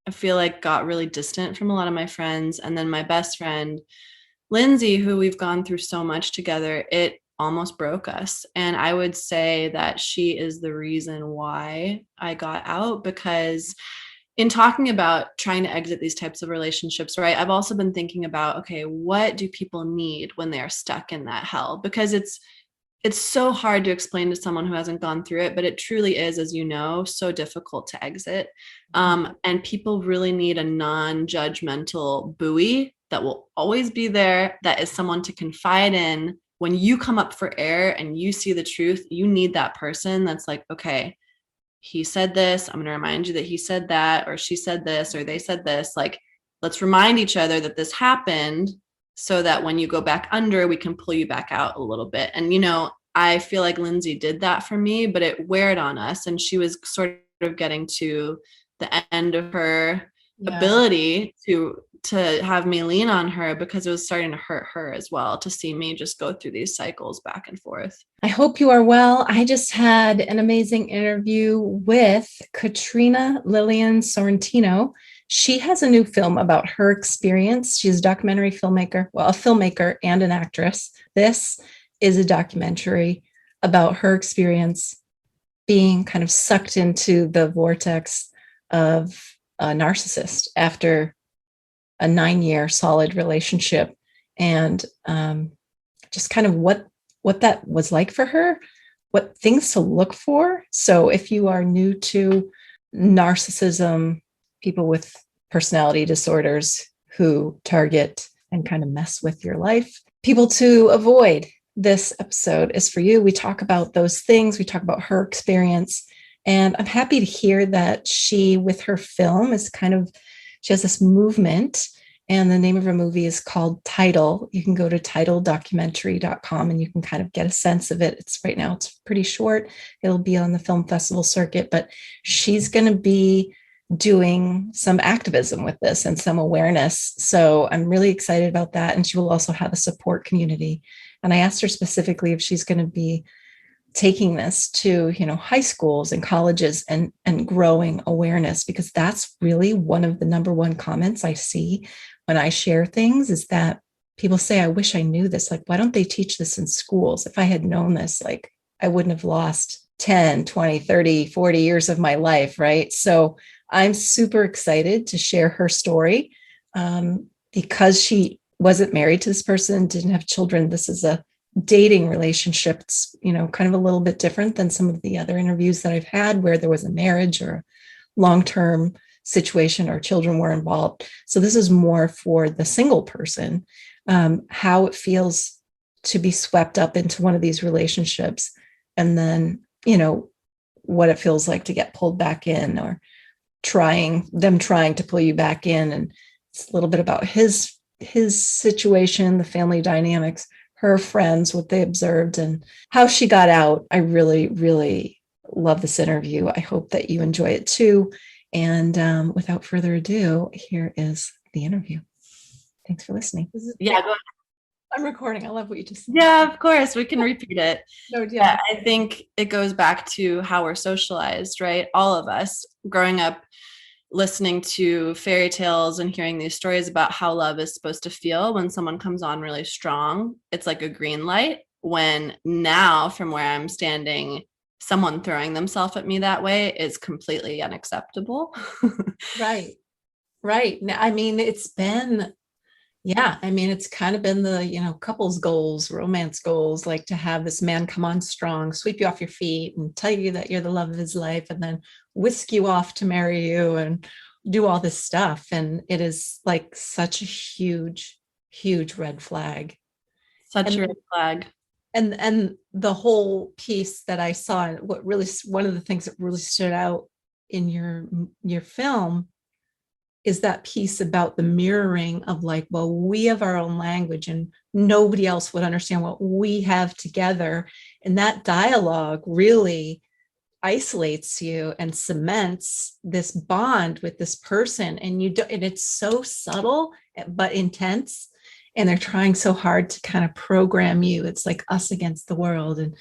I feel like got really distant from a lot of my friends. And then my best friend, Lindsay, who we've gone through so much together, it almost broke us. And I would say that she is the reason why I got out, because in talking about trying to exit these types of relationships, right, I've also been thinking about, okay, what do people need when they are stuck in that hell? Because it's so hard to explain to someone who hasn't gone through it, but it truly is, as you know, so difficult to exit. And people really need a non-judgmental buoy that will always be there, that is someone to confide in. When you come up for air and you see the truth, you need that person that's like, okay, he said this, I'm going to remind you that he said that, or she said this, or they said this. Like, let's remind each other that this happened, so that when you go back under, we can pull you back out a little bit. And, I feel like Lindsay did that for me, but it weared on us. And she was sort of getting to the end of her ability to have me lean on her, because it was starting to hurt her as well to see me just go through these cycles back and forth. I hope you are well. I just had an amazing interview with Katrina Lillian Sorrentino. She has a new film about her experience. She's a documentary filmmaker, well, a filmmaker and an actress. This is a documentary about her experience being kind of sucked into the vortex of a narcissist after a 9-year solid relationship, and just kind of what that was like for her, what things to look for. So if you are new to narcissism, people with personality disorders who target and kind of mess with your life, people to avoid, this episode is for you. We talk about those things. We talk about her experience. And I'm happy to hear that she, with her film, she has this movement. And the name of her movie is called Title. You can go to titledocumentary.com and you can kind of get a sense of it. Right now, it's pretty short. It'll be on the film festival circuit, but she's going to be doing some activism with this and some awareness. So I'm really excited about that. And she will also have a support community. And I asked her specifically if she's going to be taking this to, high schools and colleges and growing awareness, because that's really one of the number one comments I see when I share things, is that people say, I wish I knew this. Like, why don't they teach this in schools? If I had known this, like, I wouldn't have lost 10, 20, 30, 40 years of my life, right? So I'm super excited to share her story, because she wasn't married to this person, didn't have children. This is a dating relationship. It's, kind of a little bit different than some of the other interviews that I've had where there was a marriage or a long-term situation or children were involved. So this is more for the single person, how it feels to be swept up into one of these relationships, and then, what it feels like to get pulled back in, or trying to pull you back in. And it's a little bit about his situation, the family dynamics, her friends, what they observed, and how she got out. I really, really love this interview. I hope that you enjoy it too. And without further ado, here is the interview. Thanks for listening. Yeah, go ahead. I'm recording. I love what you just said. Yeah, of course. We can repeat it. No, yeah. I think it goes back to how we're socialized, right? All of us growing up, listening to fairy tales and hearing these stories about how love is supposed to feel when someone comes on really strong. It's like a green light. When now, from where I'm standing, someone throwing themselves at me that way is completely unacceptable. Right. I mean, it's kind of been the, couples goals, romance goals, like to have this man come on strong, sweep you off your feet and tell you that you're the love of his life, and then whisk you off to marry you and do all this stuff. And it is like such a huge, huge red flag. Such a red flag. And the whole piece that I saw, one of the things that really stood out in your film is that piece about the mirroring of like, well, we have our own language and nobody else would understand what we have together. And that dialogue really isolates you and cements this bond with this person. And it's so subtle, but intense. And they're trying so hard to kind of program you. It's like us against the world, and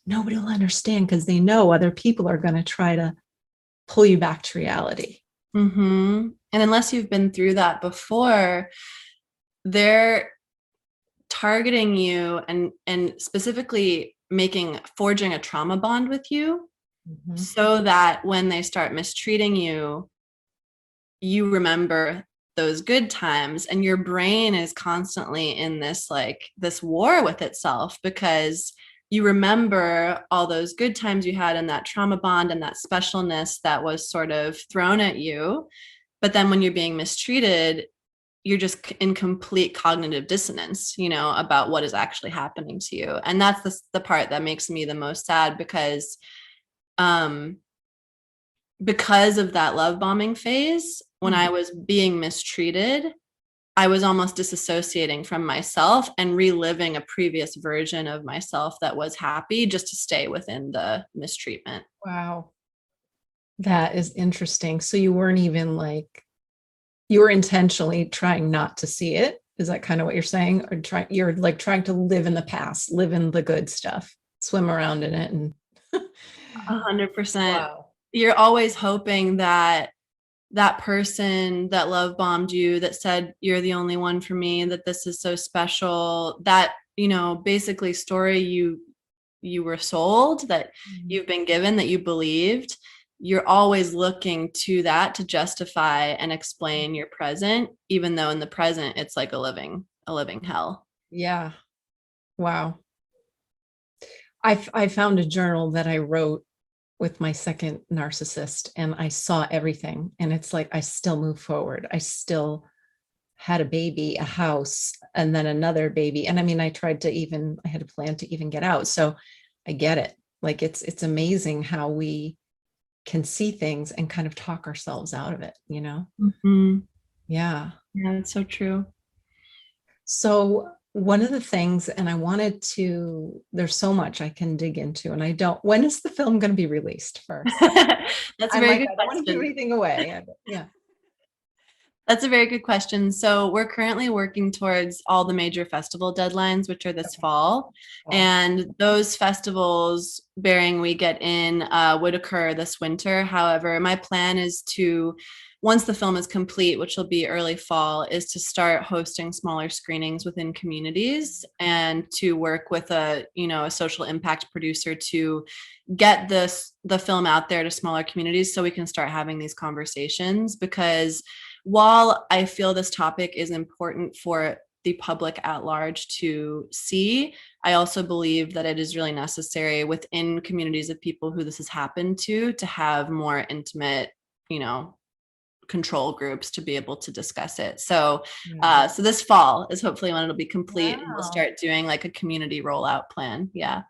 nobody will understand because they know other people are going to try to pull you back to reality. Mm-hmm. And unless you've been through that before, they're targeting you and specifically forging a trauma bond with you, so that when they start mistreating you, you remember those good times, and your brain is constantly in this war with itself, because you remember all those good times you had in that trauma bond and that specialness that was sort of thrown at you. But then when you're being mistreated, you're just in complete cognitive dissonance, about what is actually happening to you. And that's the part that makes me the most sad, um, because of that love bombing phase, when I was being mistreated, I was almost disassociating from myself and reliving a previous version of myself that was happy, just to stay within the mistreatment. Wow. That is interesting. So you weren't even you were intentionally trying not to see it. Is that kind of what you're saying? Or you're like trying to live in the past, live in the good stuff, swim around in it. And 100%. wow. You're always hoping that that person that love bombed you, that said you're the only one for me, that this is so special, that basically story you were sold, that you've been given, that you believed, you're always looking to that to justify and explain your present, even though in the present it's like a living hell. Yeah. Wow. I found a journal that I wrote with my second narcissist, and I saw everything. And it's like, I still move forward. I still had a baby, a house, and then another baby. And I mean, I had a plan to even get out. So I get it. Like, it's amazing how we can see things and kind of talk ourselves out of it, Mm-hmm. Yeah. Yeah, that's so true. So one of the things, and there's so much I can dig into, and when is the film going to be released first? That's a very good I don't want to give question. anything away. Yeah. That's a very good question. So we're currently working towards all the major festival deadlines, which are this fall. And those festivals, bearing we get in, would occur this winter. However, my plan is to, once the film is complete, which will be early fall, is to start hosting smaller screenings within communities, and to work with a social impact producer to get the film out there to smaller communities, so we can start having these conversations. Because while I feel this topic is important for the public at large to see, I also believe that it is really necessary within communities of people who this has happened to have more intimate, control groups to be able to discuss it. So, so this fall is hopefully when it'll be complete, and we'll start doing like a community rollout plan. Yeah.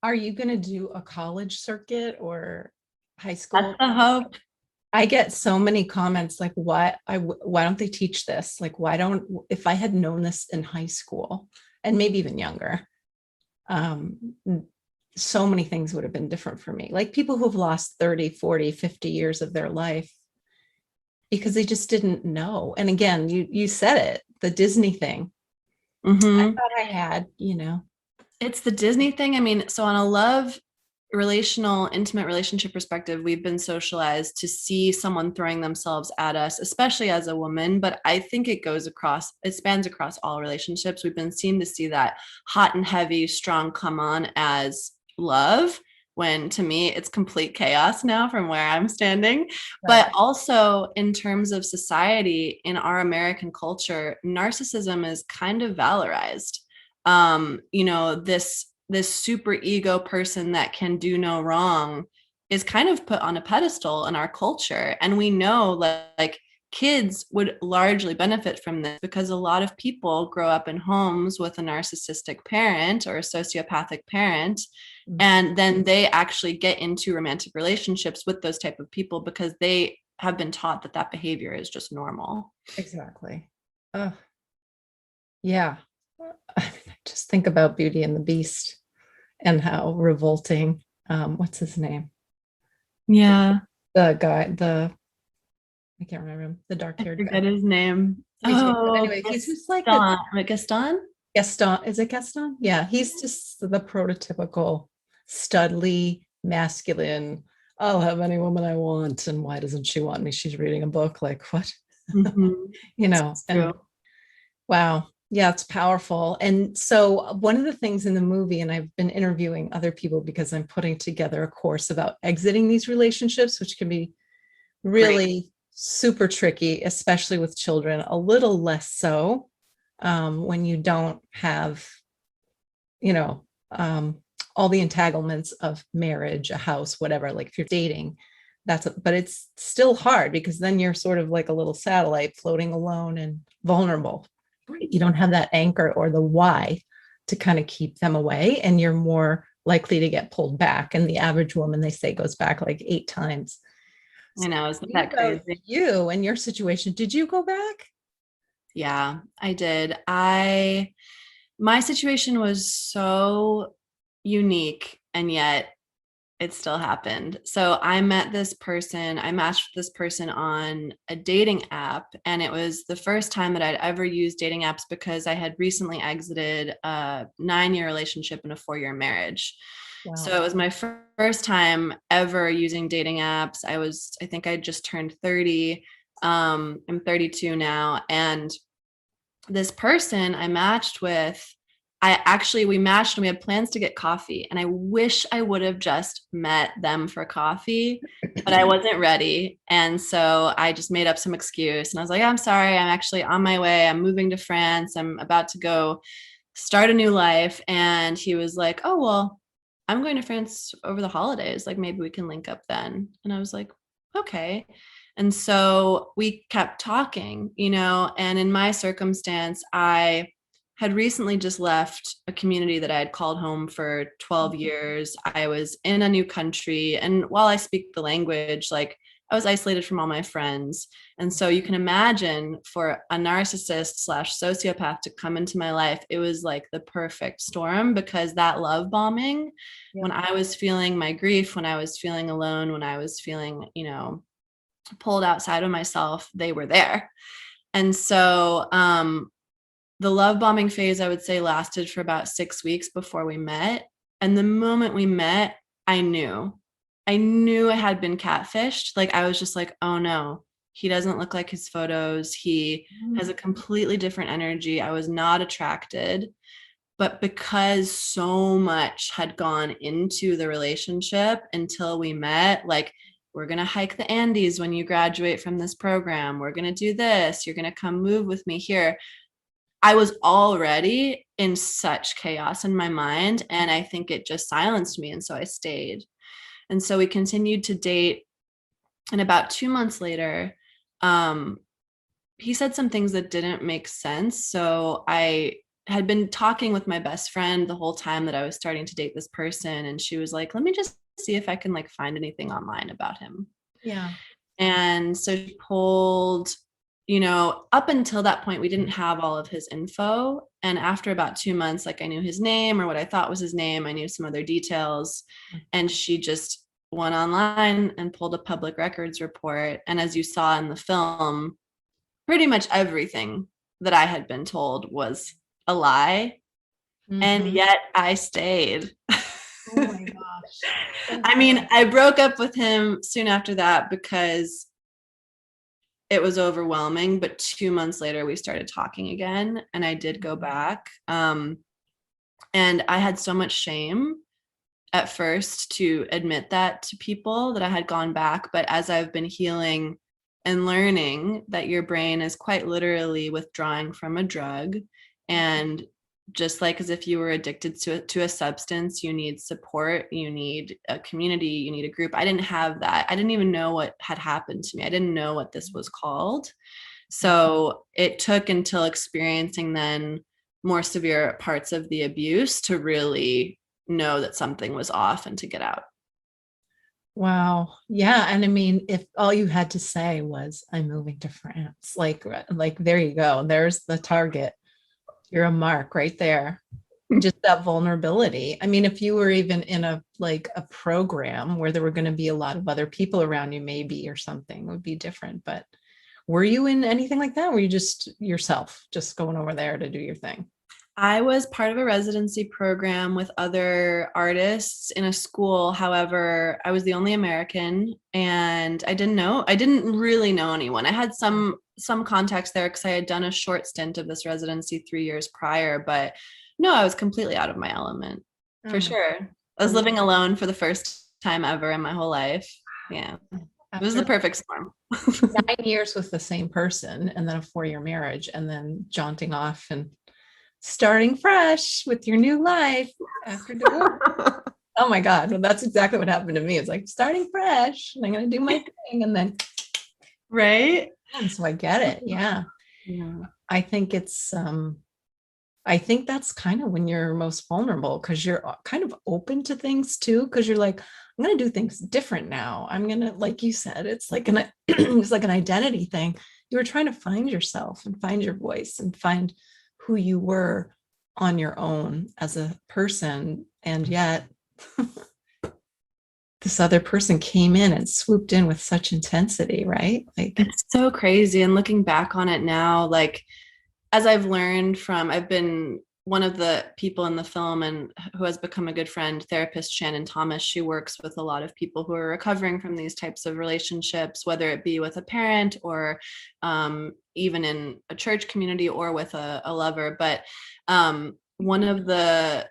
Are you going to do a college circuit or high school? That's the hope. I get so many comments like, why don't they teach this? Like, if I had known this in high school and maybe even younger, so many things would have been different for me. Like people who've lost 30, 40, 50 years of their life because they just didn't know. And again, you said it, the Disney thing. Mm-hmm. I thought I had, It's the Disney thing. I mean, so on a intimate relationship perspective, we've been socialized to see someone throwing themselves at us, especially as a woman. But I think it spans across all relationships. We've been seen to see that hot and heavy, strong come on as love, when to me it's complete chaos now from where I'm standing. Right. But also in terms of society, in our American culture, narcissism is kind of valorized. This super ego person that can do no wrong is kind of put on a pedestal in our culture. And we know like kids would largely benefit from this, because a lot of people grow up in homes with a narcissistic parent or a sociopathic parent. And then they actually get into romantic relationships with those type of people because they have been taught that behavior is just normal. Exactly. Yeah. Just think about Beauty and the Beast and how revolting. What's his name? Yeah. The guy, I can't remember him, the dark-haired guy. I forget his name. Anyway, he's just like Gaston? Gaston. Is it Gaston? Yeah, he's just the prototypical studly, masculine, I'll have any woman I want. And why doesn't she want me? She's reading a book. Like, what? Mhm. It's And true. wow. Yeah, it's powerful. And so, one of the things in the movie, and I've been interviewing other people because I'm putting together a course about exiting these relationships, which can be Right. really super tricky, especially with children, a little less so when you don't have, you know, all the entanglements of marriage, a house, whatever. Like if you're dating, but it's still hard because then you're sort of like a little satellite floating alone and vulnerable. You don't have that anchor or the why to kind of keep them away, and you're more likely to get pulled back. And the average woman, they say, goes back like 8 times. I So know, tell isn't me that about crazy? you and your situation. Did you go back? Yeah, I did. My situation was so unique, and yet it still happened. So I matched with this person on a dating app, and it was the first time that I'd ever used dating apps because I had recently exited a 9-year relationship and a 4-year marriage. So Wow. it was my first time ever using dating apps. I think I just turned 30. I'm 32 now. And this person I matched with, we matched and we had plans to get coffee. And I wish I would have just met them for coffee, but I wasn't ready. And so I just made up some excuse. And I was like, I'm sorry, I'm actually on my way. I'm moving to France. I'm about to go start a new life. And he was like, oh, well, I'm going to France over the holidays. Like maybe we can link up then. And I was like, okay. And so we kept talking, and in my circumstance, I had recently just left a community that I had called home for 12 years. I was in a new country. And while I speak the language, like I was isolated from all my friends. And so you can imagine for a narcissist slash sociopath to come into my life, it was like the perfect storm because that love bombing, Yeah. when I was feeling my grief, when I was feeling alone, when I was feeling, pulled outside of myself, they were there. And so the love bombing phase, I would say, lasted for about 6 weeks before we met. And the moment we met, I knew. I knew I had been catfished. Like I was just like, oh no, he doesn't look like his photos. He has a completely different energy. I was not attracted. But because so much had gone into the relationship until we met, like, we're going to hike the Andes when you graduate from this program. We're going to do this. You're going to come move with me here. I was already in such chaos in my mind. And I think it just silenced me. And so I stayed. And so we continued to date. And about 2 months later, um, he said some things that didn't make sense. So I had been talking with my best friend the whole time that I was starting to date this person. And she was like, let me just see if I can like find anything online about him. Yeah. And so she pulled, up until that point, we didn't have all of his info. And after about 2 months, like I knew his name or what I thought was his name, I knew some other details. And she just went online and pulled a public records report. And as you saw in the film, pretty much everything that I had been told was a lie. And Mm-hmm. yet I stayed. Oh my gosh. So I mean, sad. I broke up with him soon after that because it was overwhelming. But 2 months later, we started talking again, and I did go back. And I had so much shame at first to admit that to people that I had gone back. But as I've been healing and learning that your brain is quite literally withdrawing from a drug, and just like as if you were addicted to a substance, you need support, you need a community, you need a group. I didn't have that. I didn't even know what had happened to me. I didn't know what this was called. So it took until experiencing then more severe parts of the abuse to really know that something was off and to get out. Wow. Yeah. And I mean, if all you had to say was, I'm moving to France, like there you go. There's the target. You're a mark right there. Just that vulnerability. I mean, if you were even in a program where there were going to be a lot of other people around you, maybe or something would be different. But were you in anything like that? Were you just yourself, just going over there to do your thing? I was part of a residency program with other artists in a school. However, I was the only American and I didn't really know anyone. I had some contacts there because I had done a short stint of this residency 3 years prior, but no, I was completely out of my element Oh for my sure. I was God. living alone for the first time ever in my whole life. Yeah. It was the After perfect storm. 9 years with the same person and then a 4-year marriage and then jaunting off and starting fresh with your new life after divorce. Oh my God. Well, that's exactly what happened to me. It's like starting fresh and I'm going to do my thing. And then, Right? and so I get it. Yeah. Yeah. I think I think that's kind of when you're most vulnerable because you're kind of open to things too. Cause you're like, I'm going to do things different now. I'm going to, like you said, it's like it's like an identity thing. You were trying to find yourself and find your voice and find who you were on your own as a person. And yet this other person came in and swooped in with such intensity, right? Like, It's so crazy. And looking back on it now, like as I've been one of the people in the film and who has become a good friend, therapist Shannon Thomas. She works with a lot of people who are recovering from these types of relationships, whether it be with a parent or even in a church community or with a lover. But one of the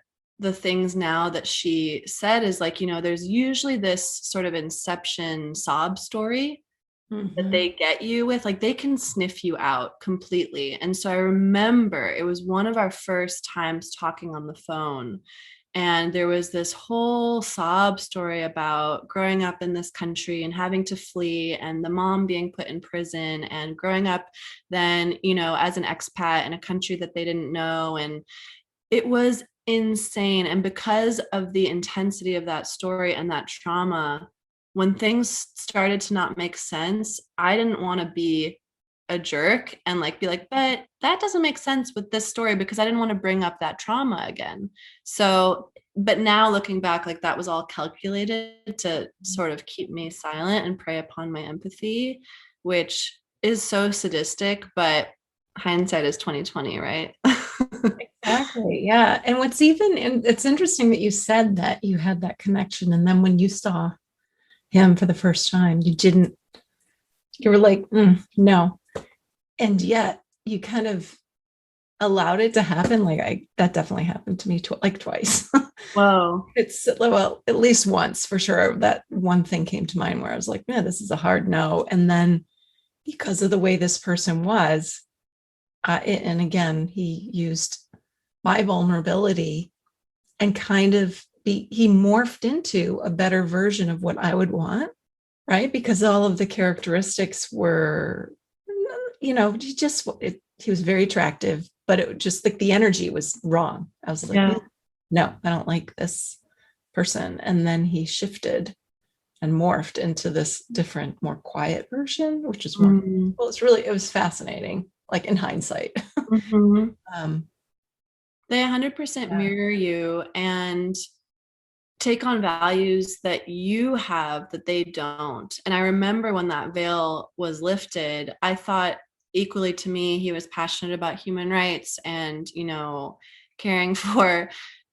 things now that she said is like, there's usually this sort of inception sob story that mhm. they get you with, like they can sniff you out completely. And so I remember it was one of our first times talking on the phone. And there was this whole sob story about growing up in this country and having to flee and the mom being put in prison and growing up then, as an expat in a country that they didn't know. And it was insane. And because of the intensity of that story and that trauma, when things started to not make sense, I didn't want to be a jerk and like be like, but that doesn't make sense with this story because I didn't want to bring up that trauma again. So, but now looking back, like that was all calculated to sort of keep me silent and prey upon my empathy, which is so sadistic, but hindsight is 2020, right? Exactly. Yeah. And and it's interesting that you said that you had that connection. And then when you saw him for the first time, you were like, no. And yet you kind of allowed it to happen. That definitely happened to me like twice. Whoa. Well, at least once for sure. That one thing came to mind where I was like, man, this is a hard no. And then because of the way this person was, and again, he used my vulnerability and kind of he morphed into a better version of what I would want, right? Because all of the characteristics were, he was very attractive, but it just like the energy was wrong. I was like, Yeah. no, I don't like this person. And then he shifted and morphed into this different, more quiet version, which is more, Mm-hmm. well, it was fascinating, like in hindsight. Mm-hmm. um, They 100% yeah. mirror you and take on values that you have that they don't. And I remember when that veil was lifted, I thought equally to me, he was passionate about human rights and, caring for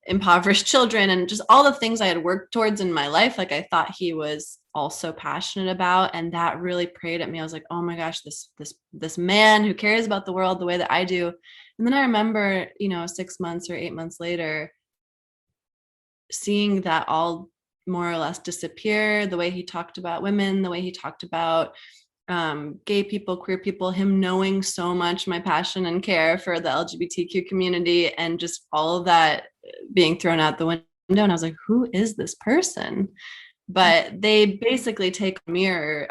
impoverished children and just all the things I had worked towards in my life. Like I thought he was also passionate about, and that really preyed at me. I was like, oh my gosh, this man who cares about the world the way that I do. And then I remember, 6 months or 8 months later, seeing that all more or less disappear, the way he talked about women, the way he talked about gay people, queer people, him knowing so much my passion and care for the LGBTQ community, and just all of that being thrown out the window. And I was like, who is this person? But they basically take a mirror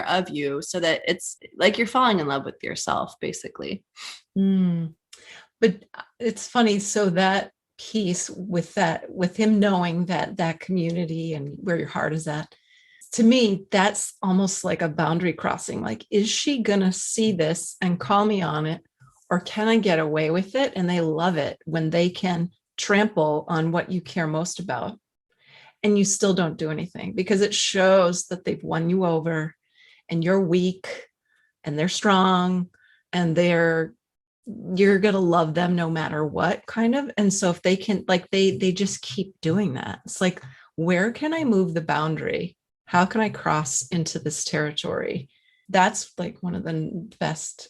of you so that it's like you're falling in love with yourself, basically. Mm. But it's funny. So that piece with him knowing that community and where your heart is at, to me, that's almost like a boundary crossing. Like, is she going to see this and call me on it? Or can I get away with it? And they love it when they can trample on what you care most about and you still don't do anything because it shows that they've won you over and you're weak and they're strong and they're you're going to love them no matter what, kind of. And so if they can, like, they just keep doing that. It's like, where can I move the boundary? How can I cross into this territory? That's like one of the best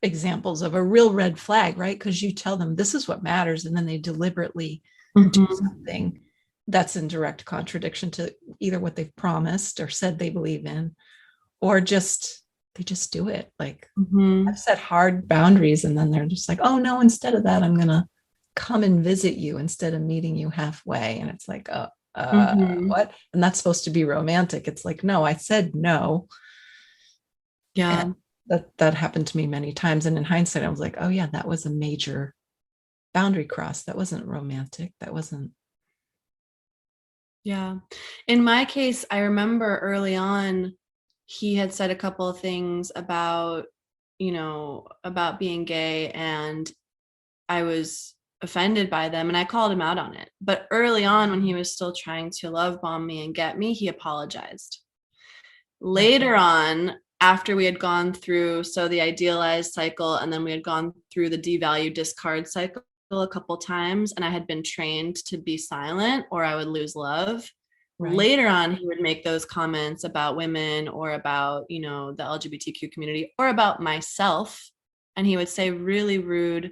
examples of a real red flag, right? Because you tell them this is what matters, and then they deliberately do Mhm. something that's in direct contradiction to either what they've promised or said they believe in, or just they just do it. Like, I've Mhm. set hard boundaries, and then they're just like, oh no, instead of that, I'm gonna come and visit you instead of meeting you halfway. And it's like, Mhm. what? And that's supposed to be romantic. It's like, no, I said no. And Yeah. that happened to me many times. And in hindsight, I was like, oh yeah, that was a major boundary cross. That wasn't romantic. That wasn't. Yeah. In my case, I remember early on, he had said a couple of things about, about being gay, and I was offended by them and I called him out on it. But early on, when he was still trying to love bomb me and get me, he apologized. Right. Later on, after we had gone through the idealized cycle, and then we had gone through the devalue discard cycle a couple times, and I had been trained to be silent or I would lose love. Right. Later on, he would make those comments about women or about, the LGBTQ community or about myself. And he would say really rude,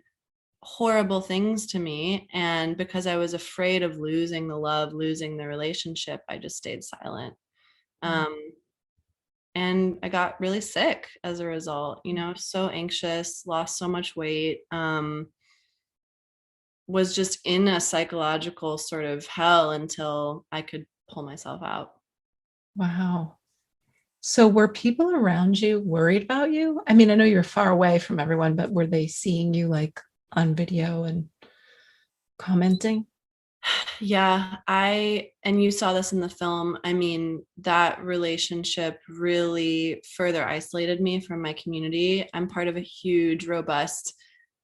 horrible things to me. And because I was afraid of losing the love, losing the relationship, I just stayed silent. Um, and I got really sick as a result, so anxious, lost so much weight, was just in a psychological sort of hell until I could pull myself out. Wow. So were people around you worried about you? I mean, I know you're far away from everyone, but were they seeing you like on video and commenting? Yeah, and you saw this in the film. I mean, that relationship really further isolated me from my community. I'm part of a huge, robust,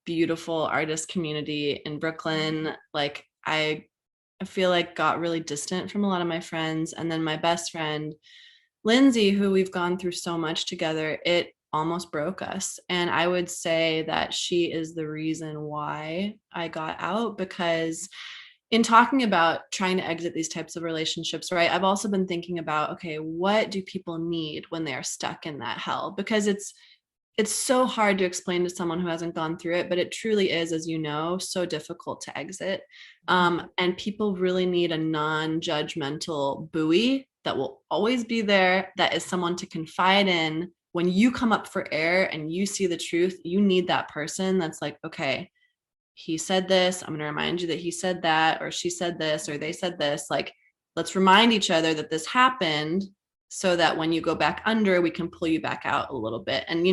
beautiful artist community in Brooklyn. Like, I feel like got really distant from a lot of my friends. And then my best friend, Lindsay, who we've gone through so much together, it almost broke us. And I would say that she is the reason why I got out, because in talking about trying to exit these types of relationships, right, I've also been thinking about, okay, what do people need when they're stuck in that hell? Because it's so hard to explain to someone who hasn't gone through it, but it truly is, as you know, so difficult to exit. And people really need a non-judgmental buoy that will always be there, that is someone to confide in. When you come up for air and you see the truth, you need that person that's like, okay, he said this, I'm going to remind you that he said that, or she said this, or they said this. Like, let's remind each other that this happened, so that when you go back under, we can pull you back out a little bit. And,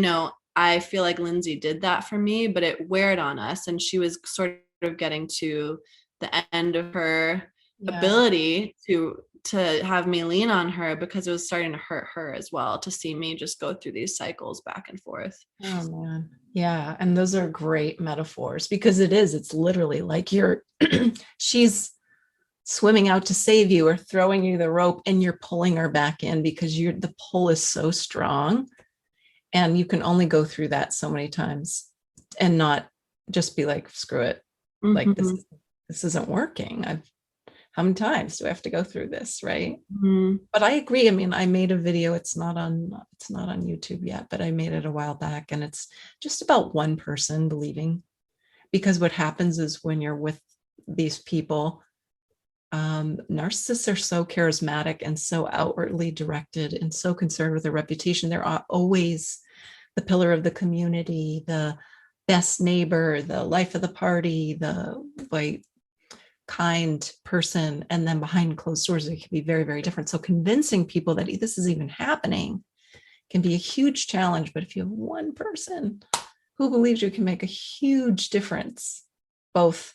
I feel like Lindsay did that for me, but it weared on us. And she was sort of getting to the end of her Yeah. ability to have me lean on her, because it was starting to hurt her as well to see me just go through these cycles back and forth. Oh man. Yeah. And those are great metaphors because it's literally like you're, she's swimming out to save you or throwing you the rope and you're pulling her back in because the pull is so strong. And you can only go through that so many times and not just be like, screw it. Like Mm-hmm. this isn't working. How many times do I have to go through this? Right. Mm-hmm. But I agree. I mean, I made a video. It's not on YouTube yet, but I made it a while back, and it's just about one person believing. Because what happens is when you're with these people, narcissists are so charismatic and so outwardly directed and so concerned with their reputation. They're always the pillar of the community, the best neighbor, the life of the party, the like kind person, and then behind closed doors it can be very, very different. So convincing people that this is even happening can be a huge challenge. But if you have one person who believes you, can make a huge difference, both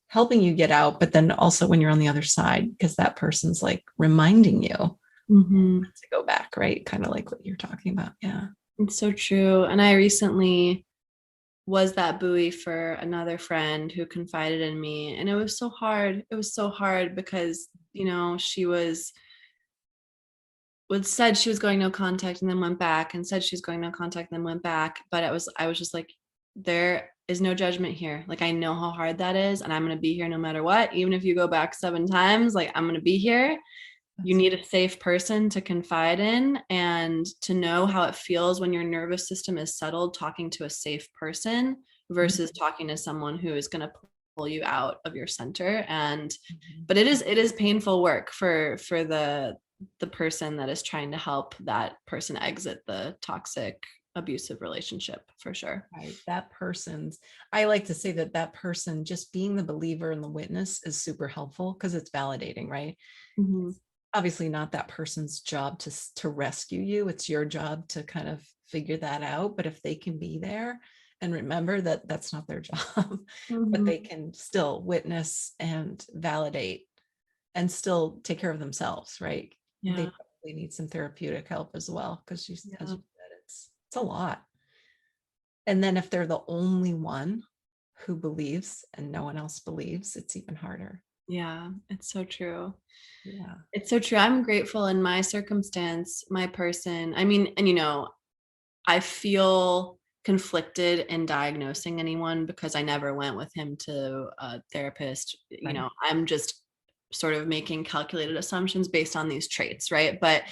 helping you get out, but then also when you're on the other side, because that person's like reminding you Mm-hmm. to go back, right? Kind of like what you're talking about. Yeah. It's so true. And I recently was that buoy for another friend who confided in me. And it was so hard. It was so hard because, she said she was going no contact and then went back, and said she was going no contact and then went back. But I was just like, there is no judgment here. Like, I know how hard that is, and I'm going to be here no matter what. Even if you go back 7 times, like, I'm going to be here. You need a safe person to confide in and to know how it feels when your nervous system is settled, talking to a safe person versus talking to someone who is going to pull you out of your center. And but it is painful work for the person that is trying to help that person exit the toxic abusive relationship, for sure. Right. That person's, I like to say that that person just being the believer and the witness is super helpful because it's validating, right? Mm-hmm. Obviously not that person's job to rescue you. It's your job to kind of figure that out. But if they can be there and remember that that's not their job, Mm-hmm. but they can still witness and validate and still take care of themselves, right? Yeah. They probably need some therapeutic help as well, because as you said, it's a lot. And then if they're the only one who believes and no one else believes, it's even harder. Yeah, it's so true. Yeah. It's so true. I'm grateful in my circumstance, my person. I mean, and I feel conflicted in diagnosing anyone because I never went with him to a therapist. Right. I'm just sort of making calculated assumptions based on these traits, right? But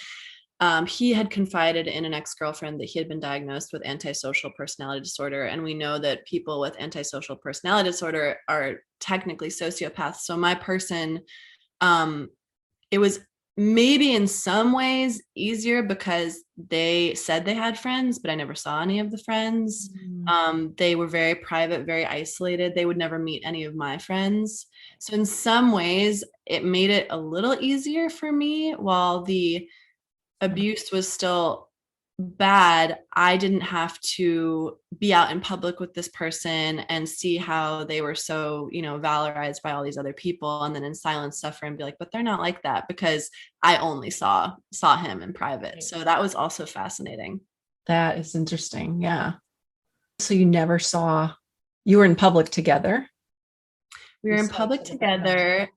he had confided in an ex-girlfriend that he had been diagnosed with antisocial personality disorder. And we know that people with antisocial personality disorder are technically sociopaths. So my person, it was maybe in some ways easier because they said they had friends, but I never saw any of the friends. They were very private, very isolated. They would never meet any of my friends. So in some ways, it made it a little easier for me. While the abuse was still bad, I didn't have to be out in public with this person and see how they were so, valorized by all these other people, and then in silence suffer and be like, but they're not like that, because I only saw him in private. So that was also fascinating. That is interesting. Yeah. So you were in public together. We were in public together.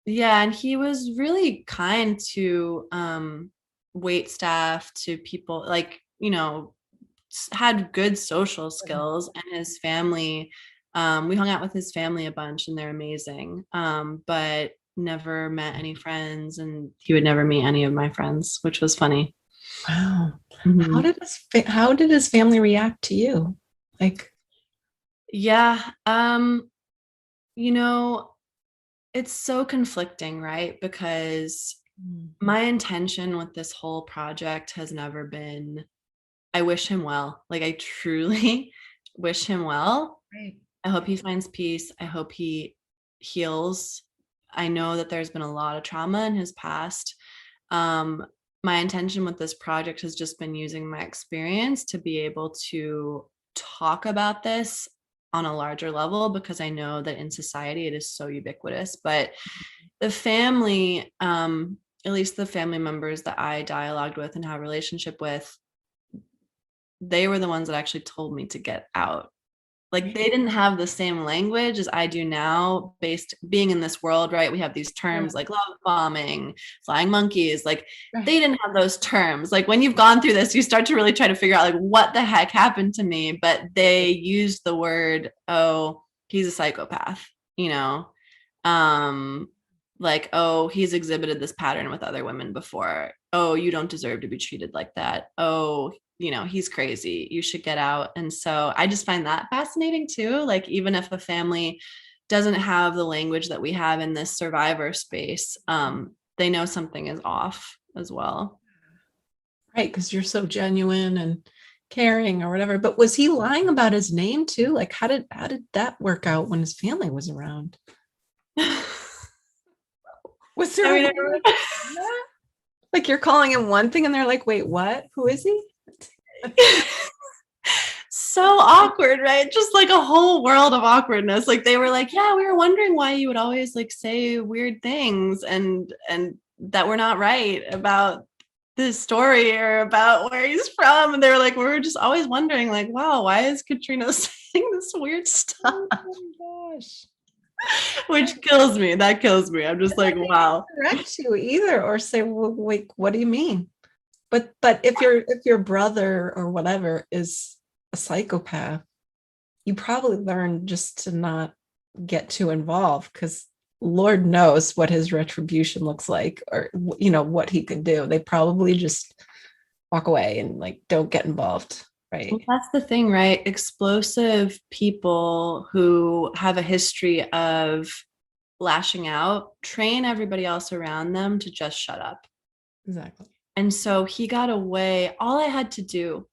Yeah. And he was really kind to wait staff, to people, like, had good social skills. And his family, we hung out with his family a bunch, and they're amazing, but never met any friends, and he would never meet any of my friends, which was funny. Wow. Mm-hmm. How did his family react to you? Like, yeah, it's so conflicting, right? Because my intention with this whole project has never been, I wish him well. Like, I truly wish him well. right. I hope he finds peace. I hope he heals. I know that there's been a lot of trauma in his past. My intention with this project has just been using my experience to be able to talk about this on a larger level, because I know that in society it is so ubiquitous. But the family, at least the family members that I dialogued with and have a relationship with, they were the ones that actually told me to get out. Like, they didn't have the same language as I do now, based being in this world, right? We have these terms like love bombing, flying monkeys. Like, they didn't have those terms. Like, when you've gone through this, you start to really try to figure out, like, what the heck happened to me? But they used the word, oh, he's a psychopath, like, oh, he's exhibited this pattern with other women before. Oh, you don't deserve to be treated like that. Oh, he's crazy. You should get out. And so I just find that fascinating too. Like, even if a family doesn't have the language that we have in this survivor space, they know something is off as well. Right. Because you're so genuine and caring or whatever. But was he lying about his name too? Like, how did that work out when his family was around? Was there like, you're calling him one thing and they're like, wait, what? Who is he? So awkward, right? Just like a whole world of awkwardness. Like, they were like, yeah, we were wondering why you would always like say weird things and that were not right about this story or about where he's from. And they were like, we were just always wondering, like, wow, why is Katrina saying this weird stuff? Oh my gosh. Which kills me. That kills me. I'm just like, wow. Correct you either, or say, well, wait, what do you mean? But if your brother or whatever is a psychopath, you probably learned just to not get too involved, because Lord knows what his retribution looks like, or what he could do. They probably just walk away and like don't get involved, Well, right? that's the thing, right? Explosive people who have a history of lashing out train everybody else around them to just shut up. Exactly. And so he got away. All I had to do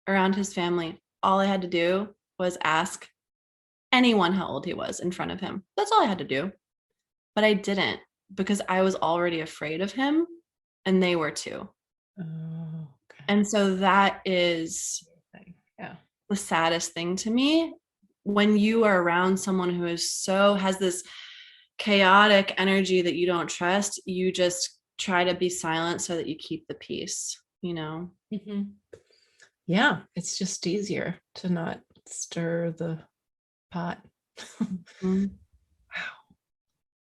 around his family, all I had to do was ask anyone how old he was in front of him. That's all I had to do. But I didn't, because I was already afraid of him and they were too. Oh, okay. And so that is Yeah. the saddest thing to me, when you are around someone who has this chaotic energy that you don't trust. You just try to be silent so that you keep the peace. Mm-hmm. Yeah, it's just easier to not stir the pot. Mm-hmm.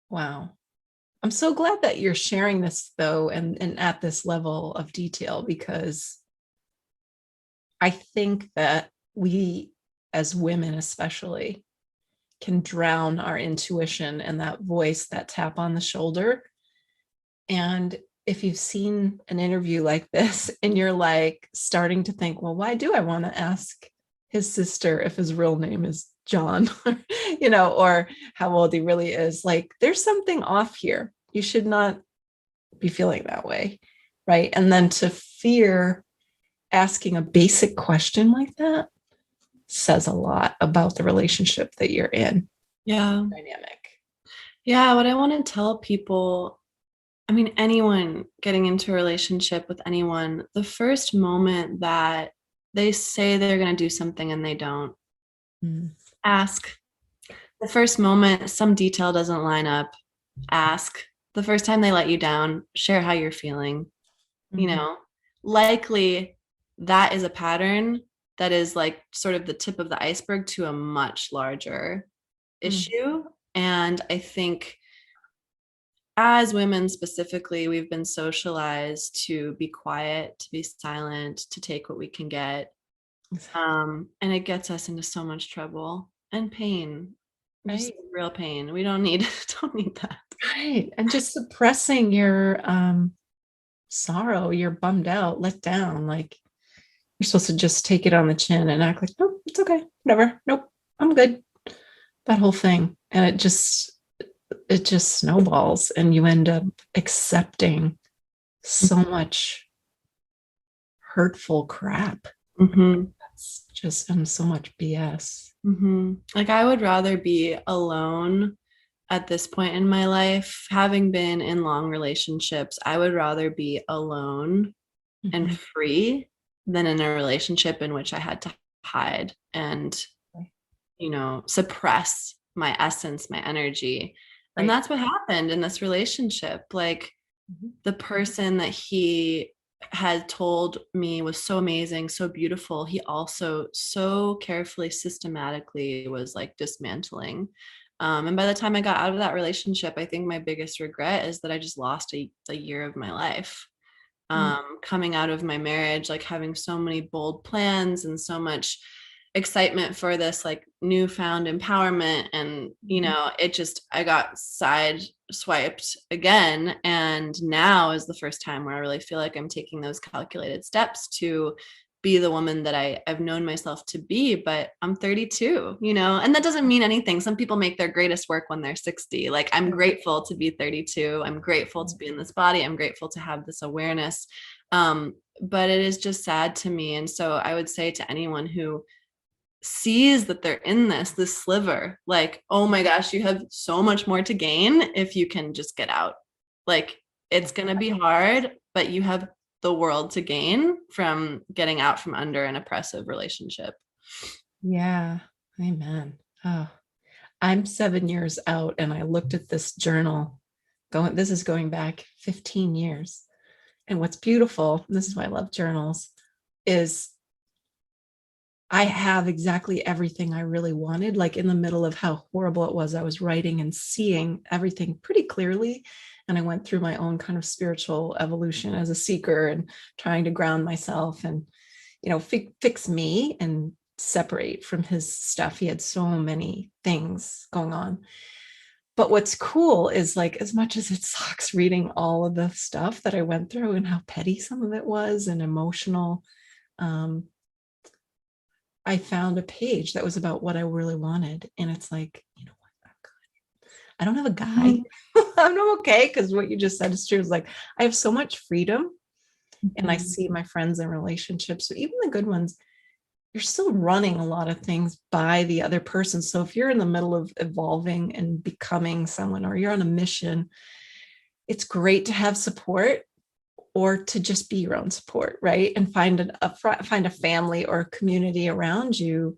Wow. I'm so glad that you're sharing this though, and at this level of detail, because I think that we as women especially can drown our intuition and that voice, that tap on the shoulder. And if you've seen an interview like this and you're like starting to think, well, why do I want to ask his sister if his real name is John, or how old he really is? Like, there's something off here. You should not be feeling that way. Right. And then to fear asking a basic question like that says a lot about the relationship that you're in. Yeah. Dynamic. Yeah. What I want to tell people, I mean, anyone getting into a relationship with anyone, the first moment that they say they're going to do something and they don't, ask. The first moment some detail doesn't line up, ask. The first time they let you down, share how you're feeling. you Mm-hmm. know Likely that is a pattern that is like sort of the tip of the iceberg to a much larger issue. And I think as women specifically, we've been socialized to be quiet, to be silent, to take what we can get. And it gets us into so much trouble and pain, just Right. real pain. We don't need don't need that. Right. And just suppressing your sorrow, you're bummed out, let down. Like, you're supposed to just take it on the chin and act like, nope, it's okay. Whatever. Nope. I'm good. That whole thing. And it just snowballs and you end up accepting so much hurtful crap. Mm-hmm. That's just and so much BS. Mm-hmm. Like, I would rather be alone at this point in my life. Having been in long relationships, I would rather be alone and Mm-hmm. free than in a relationship in which I had to hide and, suppress my essence, my energy. And Right. that's what happened in this relationship. Like, Mm-hmm. the person that he had told me was so amazing, so beautiful, he also so carefully, systematically was like dismantling. And by the time I got out of that relationship, I think my biggest regret is that I just lost a year of my life. Coming out of my marriage, like having so many bold plans and so much excitement for this like newfound empowerment. And I got side swiped again, and now is the first time where I really feel like I'm taking those calculated steps to be the woman that I've known myself to be. But I'm 32, and that doesn't mean anything. Some people make their greatest work when they're 60. Like, I'm grateful to be 32. I'm grateful to be in this body. I'm grateful to have this awareness. But it is just sad to me. And so I would say to anyone who sees that they're in this sliver, like, oh my gosh, you have so much more to gain if you can just get out. Like, it's going to be hard, but you have the world to gain from getting out from under an oppressive relationship. Yeah. Amen. Oh, I'm 7 years out and I looked at this journal this is going back 15 years. And what's beautiful, and this is why I love journals, is I have exactly everything I really wanted. Like, in the middle of how horrible it was, I was writing and seeing everything pretty clearly. And I went through my own kind of spiritual evolution as a seeker and trying to ground myself and, fix me and separate from his stuff. He had so many things going on. But what's cool is, like, as much as it sucks reading all of the stuff that I went through and how petty some of it was and emotional, I found a page that was about what I really wanted. And it's like, you know what? I'm good. I don't have a guy. I'm okay, because what you just said is true. It's like, I have so much freedom, and I see my friends in relationships, so even the good ones, you're still running a lot of things by the other person. So if you're in the middle of evolving and becoming someone, or you're on a mission, it's great to have support, or to just be your own support, right? And find a family or a community around you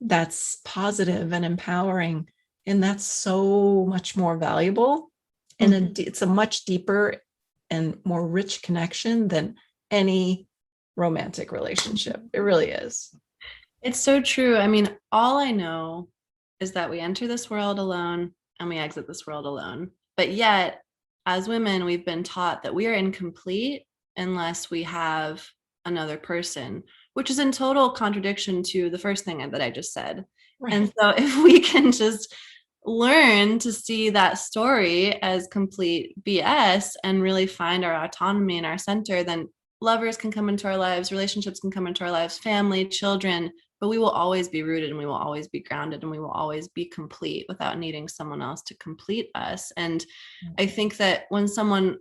that's positive and empowering. And that's so much more valuable. And it's a much deeper and more rich connection than any romantic relationship. It really is. It's so true. I mean, all I know is that we enter this world alone and we exit this world alone. But yet, as women, we've been taught that we are incomplete unless we have another person, which is in total contradiction to the first thing that I just said. Right. And so if we can just learn to see that story as complete BS and really find our autonomy and our center, then lovers can come into our lives, relationships can come into our lives, family, children, but we will always be rooted and we will always be grounded and we will always be complete without needing someone else to complete us. And I think that when someone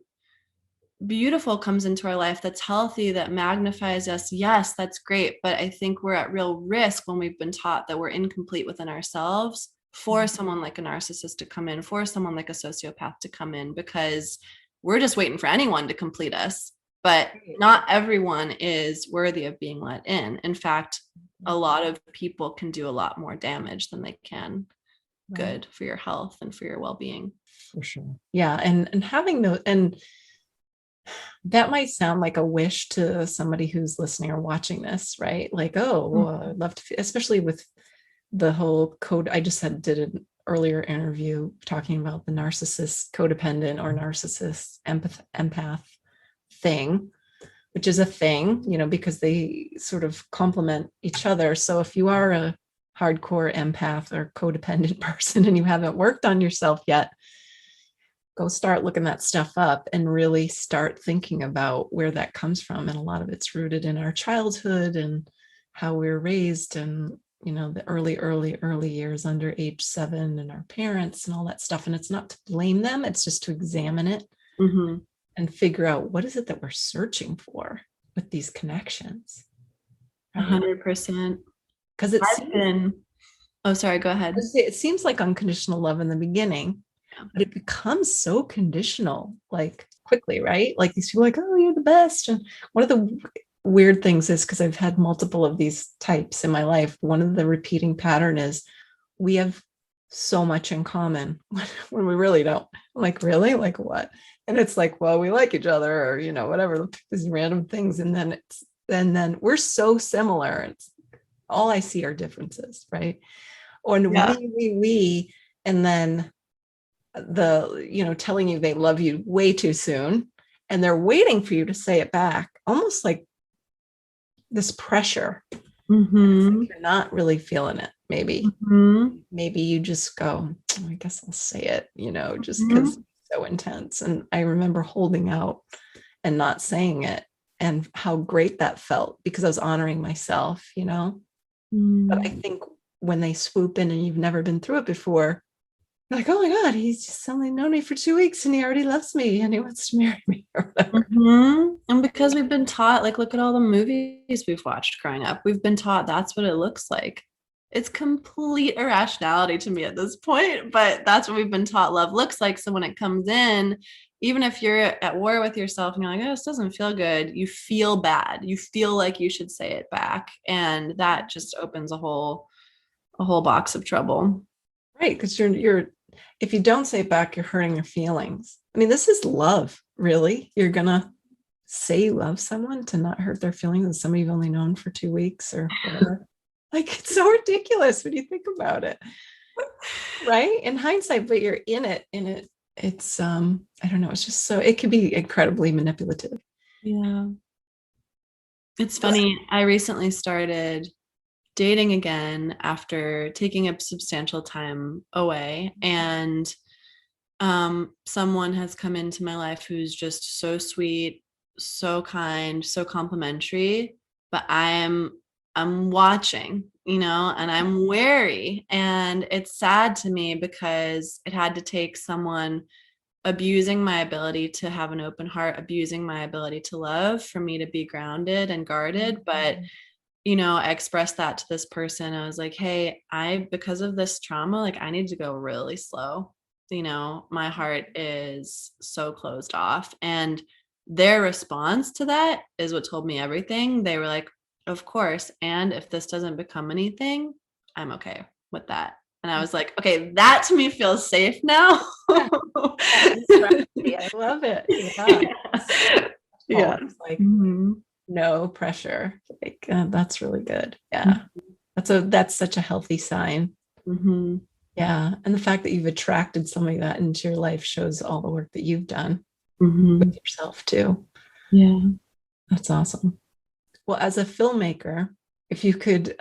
beautiful comes into our life that's healthy, that magnifies us, yes, that's great. But I think we're at real risk when we've been taught that we're incomplete within ourselves for someone like a narcissist to come in, for someone like a sociopath to come in, because we're just waiting for anyone to complete us. But not everyone is worthy of being let in. In fact, a lot of people can do a lot more damage than they can good for your health and for your well-being. For sure. Yeah. And having those, and that might sound like a wish to somebody who's listening or watching this, right? Like, oh, well, I'd love to, especially with the whole code. I just did an earlier interview talking about the narcissist codependent or narcissist empath thing, which is a thing, because they sort of complement each other. So if you are a hardcore empath or codependent person and you haven't worked on yourself yet, go start looking that stuff up and really start thinking about where that comes from. And a lot of it's rooted in our childhood and how we were raised, and the early years under age 7 and our parents and all that stuff. And it's not to blame them, it's just to examine it and figure out what is it that we're searching for with these connections. Right? 100%. Because oh, sorry, go ahead. It seems like unconditional love in the beginning, but it becomes so conditional, like quickly, right? Like these people are like, oh, you're the best. And one of the weird things is, because I've had multiple of these types in my life, one of the repeating pattern is we have so much in common when we really don't. I'm like, really? Like what? And it's like, well, we like each other, or whatever, these random things. And then we're so similar. It's all I see are differences, right? Or we, and then telling you they love you way too soon, and they're waiting for you to say it back, almost like this pressure. Like you're not really feeling it. Maybe you just go, oh, I guess I'll say it, just because it's so intense. And I remember holding out and not saying it, and how great that felt, because I was honoring myself, But I think when they swoop in and you've never been through it before, you're like, oh my God, he's just only known me for 2 weeks and he already loves me and he wants to marry me or whatever. And because we've been taught, like, look at all the movies we've watched growing up. We've been taught that's what it looks like. It's complete irrationality to me at this point, but that's what we've been taught love looks like. So when it comes in, even if you're at war with yourself and you're like, oh, this doesn't feel good, you feel bad. You feel like you should say it back. And that just opens a whole box of trouble. Right. Because you're if you don't say it back, you're hurting your feelings. I mean, this is love, really. You're gonna say you love someone to not hurt their feelings, and somebody you've only known for 2 weeks or whatever. Like, it's so ridiculous when you think about it, right? In hindsight, but you're in it. It's I don't know. It's just so, it can be incredibly manipulative. Yeah. It's funny. I recently started dating again after taking a substantial time away, and someone has come into my life who's just so sweet, so kind, so complimentary, but I'm watching, and I'm wary, and it's sad to me because it had to take someone abusing my ability to have an open heart, abusing my ability to love for me to be grounded and guarded. But I expressed that to this person. I was like, hey, because of this trauma, like I need to go really slow. My heart is so closed off. And their response to that is what told me everything. They were like, of course. And if this doesn't become anything, I'm okay with that. And I was like, okay, that to me feels safe now. I love it. Yeah. Yeah. It's like Mm-hmm. no pressure. Like that's really good. Yeah. That's such a healthy sign. Mm-hmm. Yeah. And the fact that you've attracted somebody like that into your life shows all the work that you've done Mm-hmm. with yourself too. Yeah. That's awesome. Well, as a filmmaker, if you could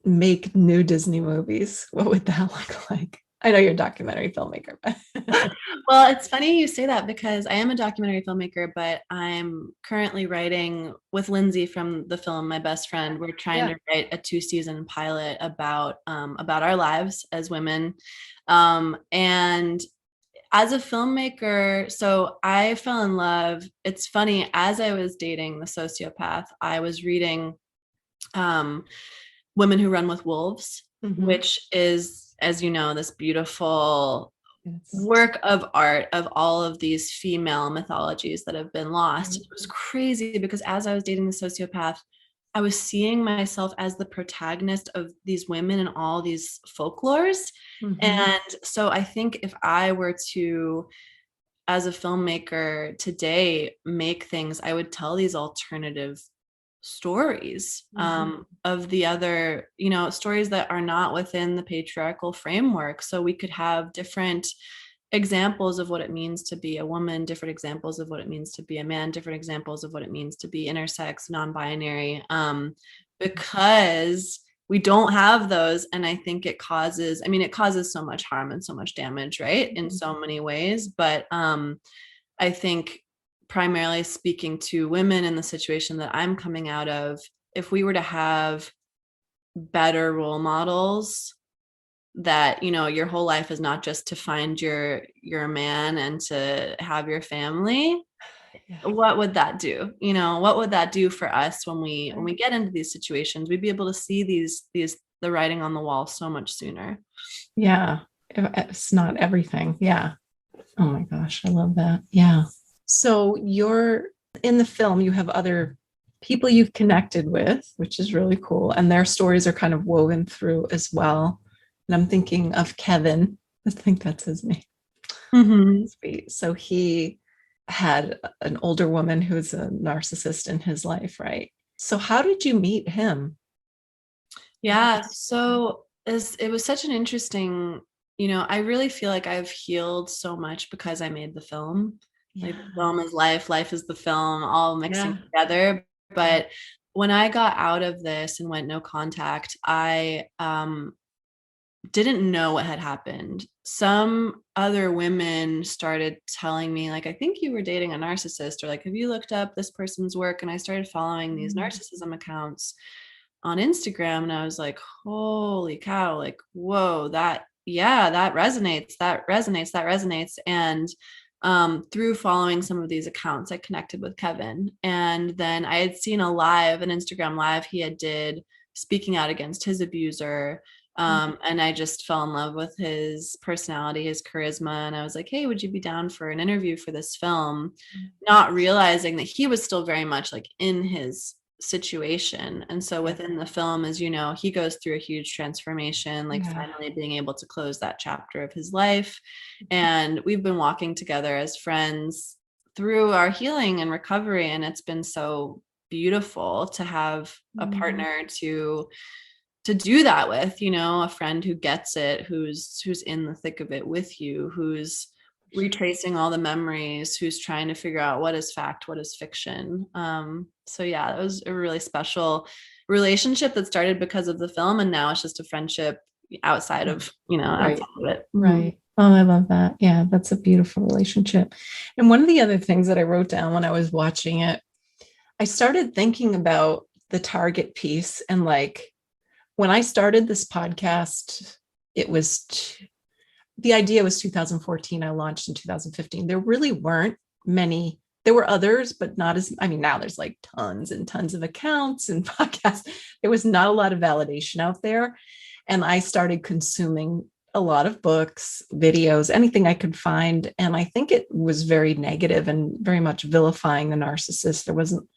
make new Disney movies, what would that look like? I know you're a documentary filmmaker, but Well, it's funny you say that because I am a documentary filmmaker, but I'm currently writing with Lindsay from the film My Best Friend. We're trying to write a 2-season pilot about our lives as women. And as a filmmaker, so I fell in love. It's funny, as I was dating the sociopath, I was reading Women Who Run with Wolves, which is, as you know, this beautiful work of art of all of these female mythologies that have been lost. It was crazy because as I was dating the sociopath, I was seeing myself as the protagonist of these women and all these folklores. And so I think if I were to, as a filmmaker today, make things, I would tell these alternative stories of the other, stories that are not within the patriarchal framework. So we could have different examples of what it means to be a woman, different examples of what it means to be a man, different examples of what it means to be intersex, non-binary, because we don't have those. And I think it causes so much harm and so much damage, right, in so many ways. But I think, primarily speaking to women in the situation that I'm coming out of, if we were to have better role models, that your whole life is not just to find your man and to have your family, what would that do? What would that do for us when we get into these situations? We'd be able to see the writing on the wall so much sooner. Yeah, it's not everything. Yeah. Oh my gosh, I love that. Yeah. So you're in the film, you have other people you've connected with, which is really cool. And their stories are kind of woven through as well. And I'm thinking of Kevin. I think that's his name. Mm-hmm. So he had an older woman who's a narcissist in his life, right? So how did you meet him? Yeah, so it was such an interesting, I really feel like I've healed so much because I made the film. Like film is life, life is the film, all mixing together. But when I got out of this and went no contact, I didn't know what had happened. Some other women started telling me, like, I think you were dating a narcissist, or like, have you looked up this person's work? And I started following these narcissism accounts on Instagram, and I was like, holy cow, like, whoa, that resonates, that resonates. And through following some of these accounts, I connected with Kevin. And then I had seen an Instagram live he had did speaking out against his abuser. And I just fell in love with his personality, his charisma. And I was like, hey, would you be down for an interview for this film? Not realizing that he was still very much like in his situation. And so within the film, as you know, he goes through a huge transformation, like finally being able to close that chapter of his life. And we've been walking together as friends through our healing and recovery. And it's been so beautiful to have a partner to do that with, a friend who gets it, who's in the thick of it with you, who's retracing all the memories, who's trying to figure out what is fact, what is fiction. So yeah, that was a really special relationship that started because of the film, and now it's just a friendship outside of, Right. outside of it. Right. Oh, I love that. Yeah, that's a beautiful relationship. And one of the other things that I wrote down when I was watching it, I started thinking about the target piece. And like when I started this podcast, it was the idea was 2014. I launched in 2015. There really weren't many. There were others, but not as, I mean, now there's like tons and tons of accounts and podcasts. There was not a lot of validation out there. And I started consuming a lot of books, videos, anything I could find. And I think it was very negative and very much vilifying the narcissist. There wasn't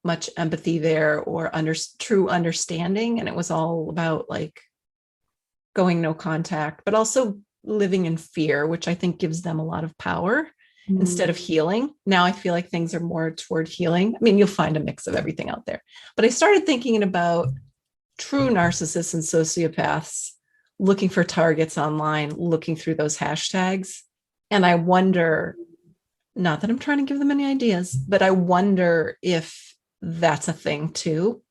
much empathy there or true understanding. And it was all about like going no contact, but also living in fear, which I think gives them a lot of power instead of healing. Now I feel like things are more toward healing. I mean, you'll find a mix of everything out there. But I started thinking about true narcissists and sociopaths looking for targets online, looking through those hashtags. And I wonder, not that I'm trying to give them any ideas, but I wonder if that's a thing too.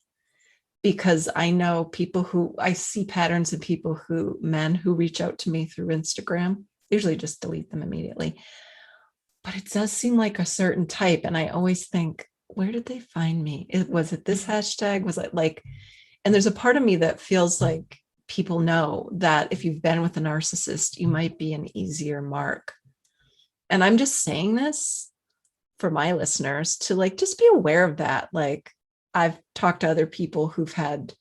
Because I know people who I see patterns in people men who reach out to me through Instagram, usually just delete them immediately. But it does seem like a certain type. And I always think, where did they find me? Was it this hashtag? Was it like, and there's a part of me that feels like people know that if you've been with a narcissist, you might be an easier mark. And I'm just saying this for my listeners to like, just be aware of that. Like, I've talked to other people who've had,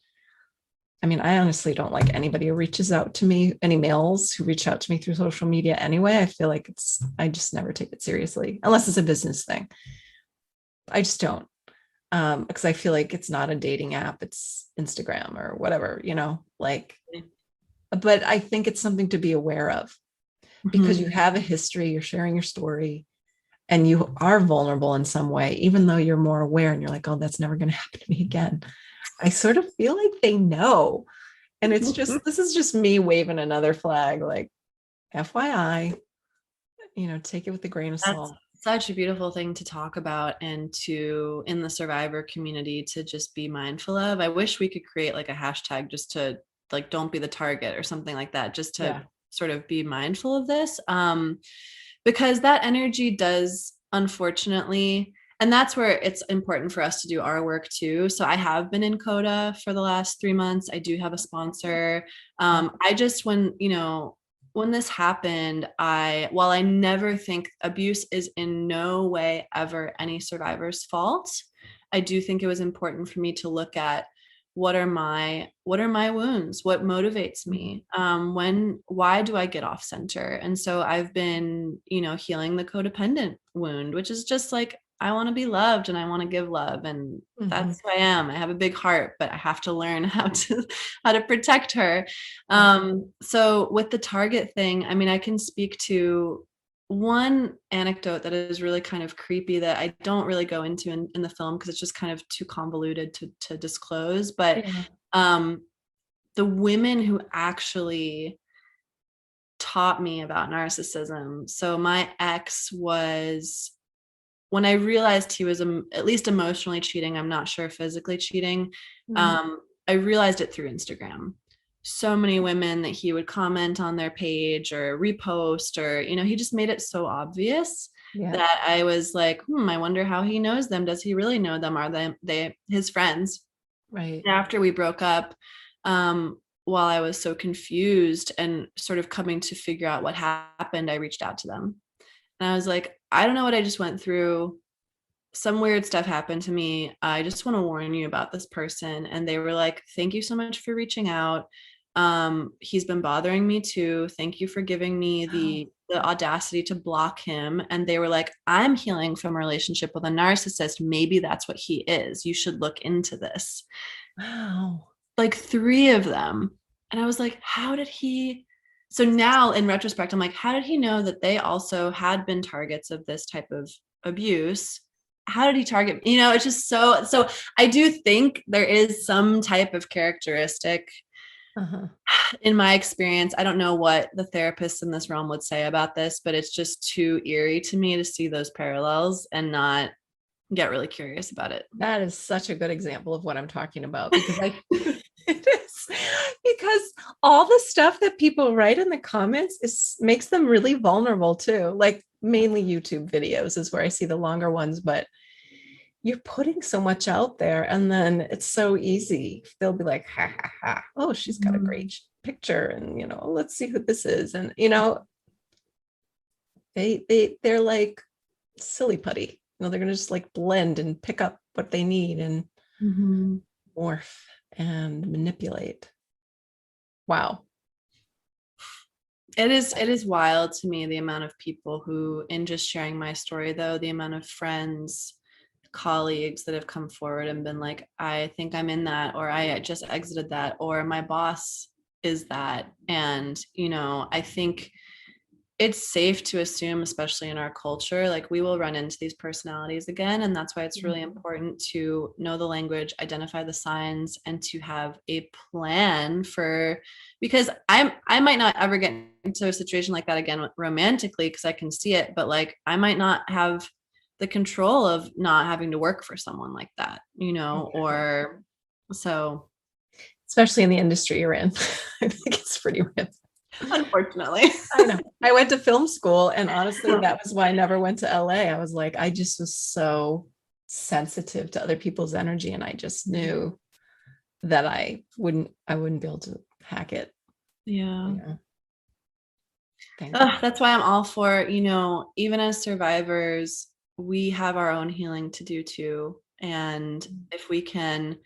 I mean, I honestly don't like anybody who reaches out to me, any males who reach out to me through social media anyway. I feel like I just never take it seriously unless it's a business thing. I just don't. Because I feel like it's not a dating app, it's Instagram or whatever, like, but I think it's something to be aware of because you have a history, you're sharing your story, and you are vulnerable in some way, even though you're more aware and you're like, oh, that's never going to happen to me again. I sort of feel like they know. And it's just, this is just me waving another flag, like, FYI, take it with a grain of salt. Such a beautiful thing to talk about and to, in the survivor community, to just be mindful of. I wish we could create like a hashtag just to like, don't be the target or something like that, just to sort of be mindful of this. Because that energy does, unfortunately, and that's where it's important for us to do our work too. So I have been in CODA for the last 3 months. I do have a sponsor. I just, when this happened, while I never think abuse is in no way ever any survivor's fault, I do think it was important for me to look at what are my wounds, what motivates me, why do I get off center? And so I've been, healing the codependent wound, which is just like, I want to be loved and I want to give love. And that's who I am. I have a big heart, but I have to learn how to protect her. So with the target thing, I mean, I can speak to one anecdote that is really kind of creepy that I don't really go into in the film because it's just kind of too convoluted to disclose. But the women who actually taught me about narcissism. So my ex was, when I realized he was at least emotionally cheating, I'm not sure physically cheating, I realized it through Instagram. So many women that he would comment on their page or repost, or, he just made it so obvious that I was like, I wonder how he knows them. Does he really know them? Are they his friends? Right. And after we broke up, while I was so confused and sort of coming to figure out what happened, I reached out to them. And I was like, I don't know what I just went through. Some weird stuff happened to me. I just want to warn you about this person. And they were like, thank you so much for reaching out. He's been bothering me too. Thank you for giving me the audacity to block him. And they were like, I'm healing from a relationship with a narcissist. Maybe that's what he is. You should look into this. Wow. Like 3 of them. And I was like, how did he? So now in retrospect, I'm like, how did he know that they also had been targets of this type of abuse? How did he target? It's just so I do think there is some type of characteristic in my experience. I don't know what the therapists in this realm would say about this, but it's just too eerie to me to see those parallels and not get really curious about it. That is such a good example of what I'm talking about, because it is, because all the stuff that people write in the comments makes them really vulnerable too. Like mainly YouTube videos is where I see the longer ones, but you're putting so much out there, and then it's so easy. They'll be like, ha ha ha, oh, she's got a great picture, and let's see who this is. And they're like silly putty. They're gonna just like blend and pick up what they need and morph and manipulate. Wow. It is wild to me, the amount of people who, in just sharing my story though, the amount of friends, colleagues that have come forward and been like, I think I'm in that, or I just exited that, or my boss is that. And I think it's safe to assume, especially in our culture, like we will run into these personalities again. And that's why it's really important to know the language, identify the signs, and to have a plan for, because I might not ever get into a situation like that again romantically, because I can see it, but like I might not have the control of not having to work for someone like that, or so. Especially in the industry you're in. I think it's pretty rare. Unfortunately. I know. I went to film school, and honestly, that was why I never went to LA. I was like, I just was so sensitive to other people's energy, and I just knew that I wouldn't be able to hack it. Yeah. That's why I'm all for, even as survivors, we have our own healing to do too. And if we can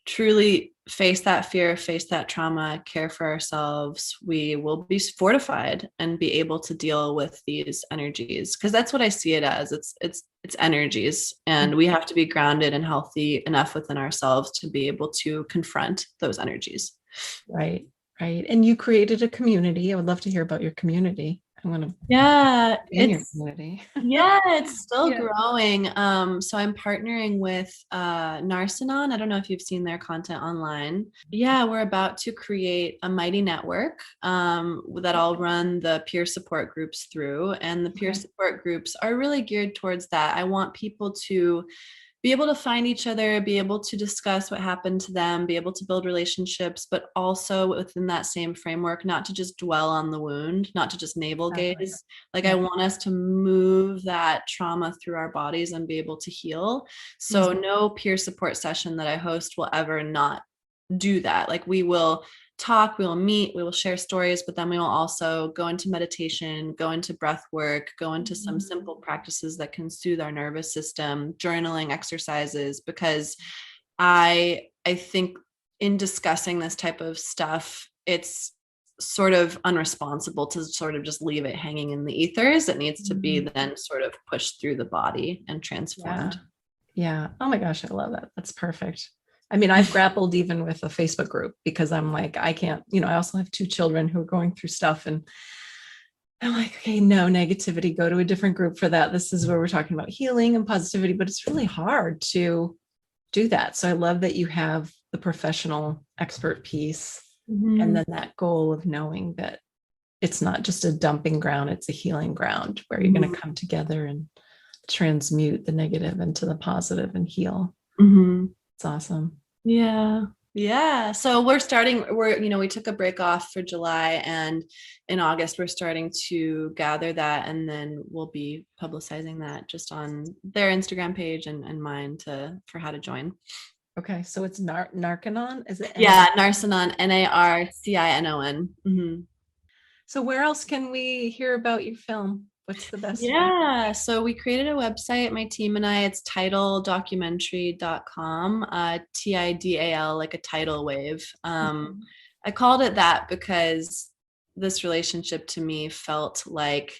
truly face that fear, face that trauma, care for ourselves, we will be fortified and be able to deal with these energies. Because that's what I see it as. It's energies, and we have to be grounded and healthy enough within ourselves to be able to confront those energies. Right. And you created a community. I would love to hear about your community. I want to it's community. it's still growing. So I'm partnering with Narsanon. I don't know if you've seen their content online. We're about to create a mighty network that I'll run the peer support groups through, and the peer support groups are really geared towards that. I want people to be able to find each other, be able to discuss what happened to them, be able to build relationships, but also within that same framework, not to just dwell on the wound, not to just navel gaze. Like I want us to move that trauma through our bodies and be able to heal. So no peer support session that I host will ever not do that. Like we will talk, we will meet, we will share stories, but then we will also go into meditation, go into breath work, go into some simple practices that can soothe our nervous system, journaling exercises, because I think in discussing this type of stuff, it's sort of unresponsible to sort of just leave it hanging in the ethers. It needs to be then sort of pushed through the body and transformed. Yeah. Oh my gosh, I love that. That's perfect. I mean, I've grappled even with a Facebook group, because I'm like, I can't, I also have 2 children who are going through stuff, and I'm like, okay, no negativity, go to a different group for that. This is where we're talking about healing and positivity, but it's really hard to do that. So I love that you have the professional expert piece, and then that goal of knowing that it's not just a dumping ground, it's a healing ground where you're going to come together and transmute the negative into the positive and heal. It's awesome. Yeah. So we took a break off for July, and in August, we're starting to gather that, and then we'll be publicizing that just on their Instagram page and mine for how to join. Okay. So it's Narcanon, is it? Narcanon, Narcinon. So where else can we hear about your film? What's the best? So we created a website, my team and I. It's tidaldocumentary.com, TIDAL, like a tidal wave. I called it that because this relationship to me felt like,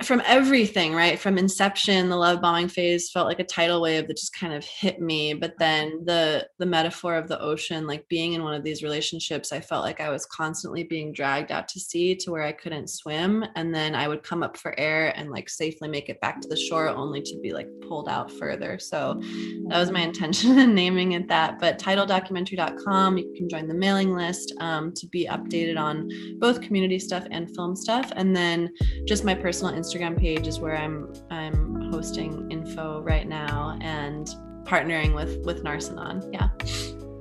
from everything, right? From inception, the love bombing phase felt like a tidal wave that just kind of hit me. But then the metaphor of the ocean, like being in one of these relationships, I felt like I was constantly being dragged out to sea to where I couldn't swim. And then I would come up for air and like safely make it back to the shore, only to be like pulled out further. So that was my intention in naming it that. But tidaldocumentary.com, you can join the mailing list to be updated on both community stuff and film stuff. And then just my personal personal Instagram page is where I'm hosting info right now and partnering with Narsanon. Yeah.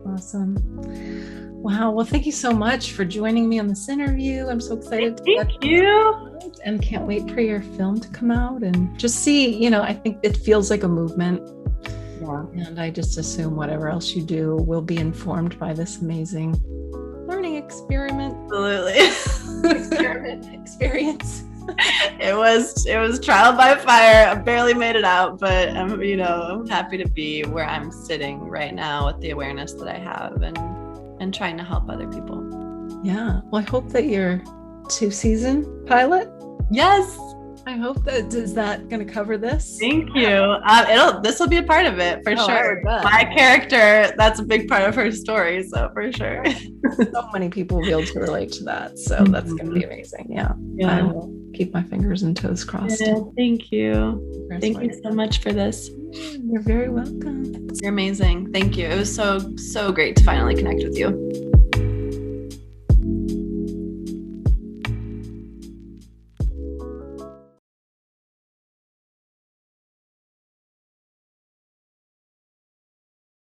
Awesome. Wow. Well, thank you so much for joining me on this interview. I'm so excited. Thank you. And can't wait for your film to come out and just see, I think it feels like a movement. Yeah. And I just assume whatever else you do will be informed by this amazing learning experiment. Absolutely. Experience. It was trial by fire. I barely made it out, but I'm happy to be where I'm sitting right now with the awareness that I have and trying to help other people. Yeah. Well, I hope that your 2-season pilot. Yes. I hope that is that going to cover this. Thank you. This will be a part of it for sure. My character, that's a big part of her story. So for sure. So many people will be able to relate to that. So that's going to be amazing. Yeah. I will keep my fingers and toes crossed. Yeah, thank you. Thank you so much for this. You're very welcome. You're amazing. Thank you. It was so great to finally connect with you.